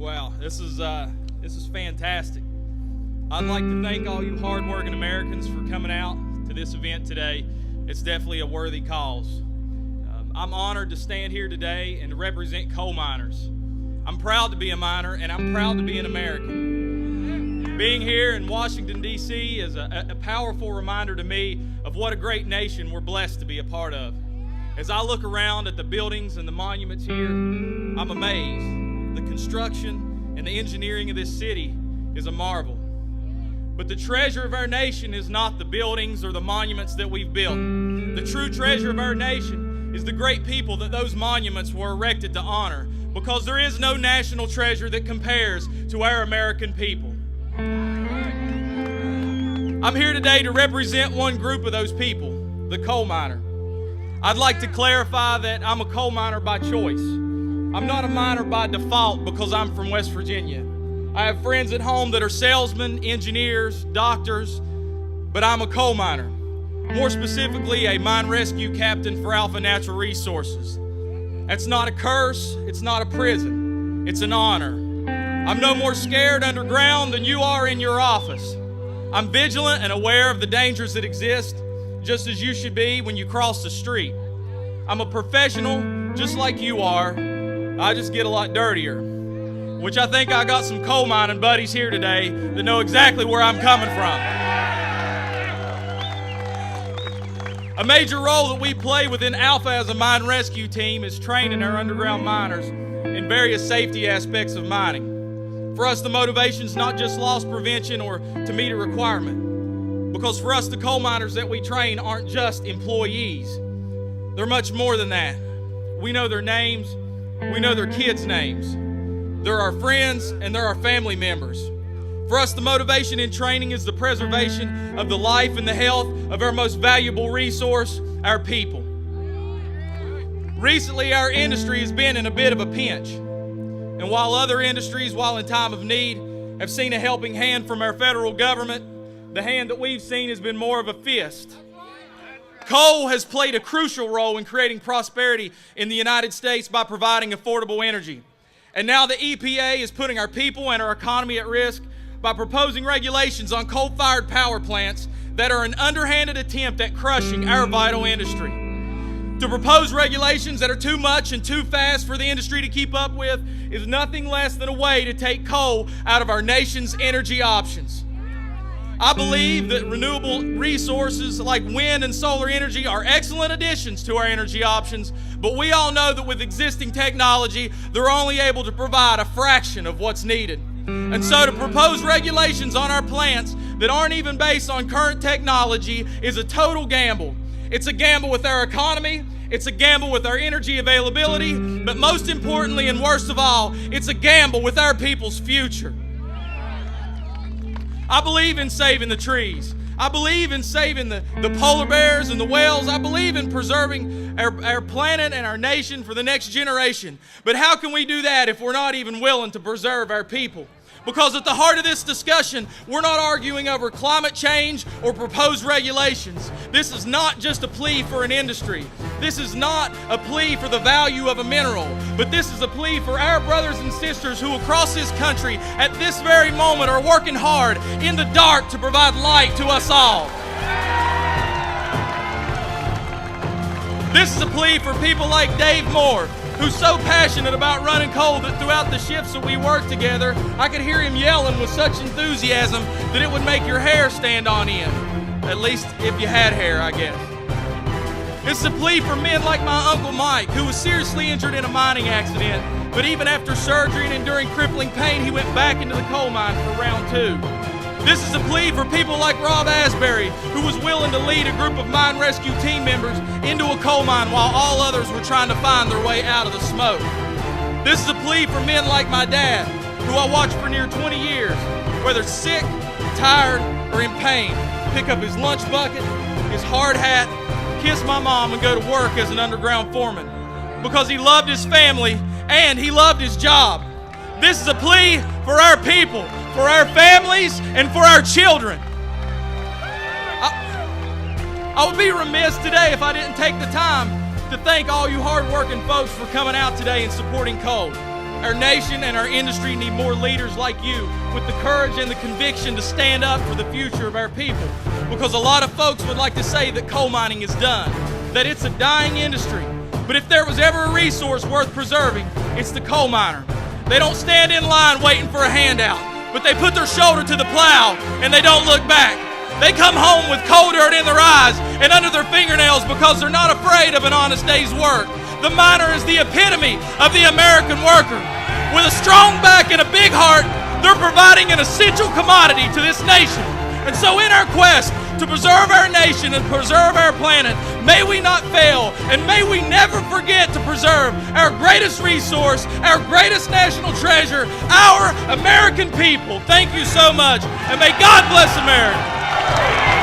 Wow, this is fantastic. I'd like to thank all you hardworking Americans for coming out to this event today. It's definitely a worthy cause. I'm honored to stand here today and to represent coal miners. I'm proud to be a miner, and I'm proud to be an American. Being here in Washington, D.C. is a powerful reminder to me of what a great nation we're blessed to be a part of. As I look around at the buildings and the monuments here, I'm amazed. The construction and the engineering of this city is a marvel. But the treasure of our nation is not the buildings or the monuments that we've built. The true treasure of our nation is the great people that those monuments were erected to honor, because there is no national treasure that compares to our American people. I'm here today to represent one group of those people, the coal miner. I'd like to clarify that I'm a coal miner by choice. I'm not a miner by default because I'm from West Virginia. I have friends at home that are salesmen, engineers, doctors, but I'm a coal miner. More specifically, a mine rescue captain for Alpha Natural Resources. That's not a curse, it's not a prison, it's an honor. I'm no more scared underground than you are in your office. I'm vigilant and aware of the dangers that exist, just as you should be when you cross the street. I'm a professional, just like you are. I just get a lot dirtier, which I think I got some coal mining buddies here today that know exactly where I'm coming from. A major role that we play within Alpha as a mine rescue team is training our underground miners in various safety aspects of mining. For us, the motivation is not just loss prevention or to meet a requirement, because for us, the coal miners that we train aren't just employees. They're much more than that. We know their names, we know their kids' names. They're our friends and they're our family members. For us, the motivation in training is the preservation of the life and the health of our most valuable resource, our people. Recently, our industry has been in a bit of a pinch. And while other industries, while in time of need, have seen a helping hand from our federal government, the hand that we've seen has been more of a fist. Coal has played a crucial role in creating prosperity in the United States by providing affordable energy. And now the EPA is putting our people and our economy at risk by proposing regulations on coal-fired power plants that are an underhanded attempt at crushing our vital industry. To propose regulations that are too much and too fast for the industry to keep up with is nothing less than a way to take coal out of our nation's energy options. I believe that renewable resources like wind and solar energy are excellent additions to our energy options, but we all know that with existing technology, they're only able to provide a fraction of what's needed. And so to propose regulations on our plants that aren't even based on current technology is a total gamble. It's a gamble with our economy, it's a gamble with our energy availability, but most importantly and worst of all, it's a gamble with our people's future. I believe in saving the trees. I believe in saving the polar bears and the whales. I believe in preserving our planet and our nation for the next generation. But how can we do that if we're not even willing to preserve our people? Because at the heart of this discussion, we're not arguing over climate change or proposed regulations. This is not just a plea for an industry. This is not a plea for the value of a mineral, but this is a plea for our brothers and sisters who across this country at this very moment are working hard in the dark to provide light to us all. This is a plea for people like Dave Moore, who's so passionate about running coal that throughout the shifts that we work together, I could hear him yelling with such enthusiasm that it would make your hair stand on end. At least if you had hair, I guess. It's a plea for men like my Uncle Mike, who was seriously injured in a mining accident, but even after surgery and enduring crippling pain, he went back into the coal mine for round 2. This is a plea for people like Rob Asbury, who was willing to lead a group of mine rescue team members into a coal mine while all others were trying to find their way out of the smoke. This is a plea for men like my dad, who I watched for near 20 years, whether sick, tired, or in pain, pick up his lunch bucket, his hard hat, kiss my mom, and go to work as an underground foreman, because he loved his family and he loved his job. This is a plea for our people, for our families, and for our children. I would be remiss today if I didn't take the time to thank all you hardworking folks for coming out today and supporting coal. Our nation and our industry need more leaders like you with the courage and the conviction to stand up for the future of our people. Because a lot of folks would like to say that coal mining is done, that it's a dying industry. But if there was ever a resource worth preserving, it's the coal miner. They don't stand in line waiting for a handout, but they put their shoulder to the plow and they don't look back. They come home with coal dirt in their eyes and under their fingernails because they're not afraid of an honest day's work. The miner is the epitome of the American worker. With a strong back and a big heart, they're providing an essential commodity to this nation. And so in our quest to preserve our nation and preserve our planet, may we not fail and may we never forget to preserve our greatest resource, our greatest national treasure, our American people. Thank you so much, and may God bless America.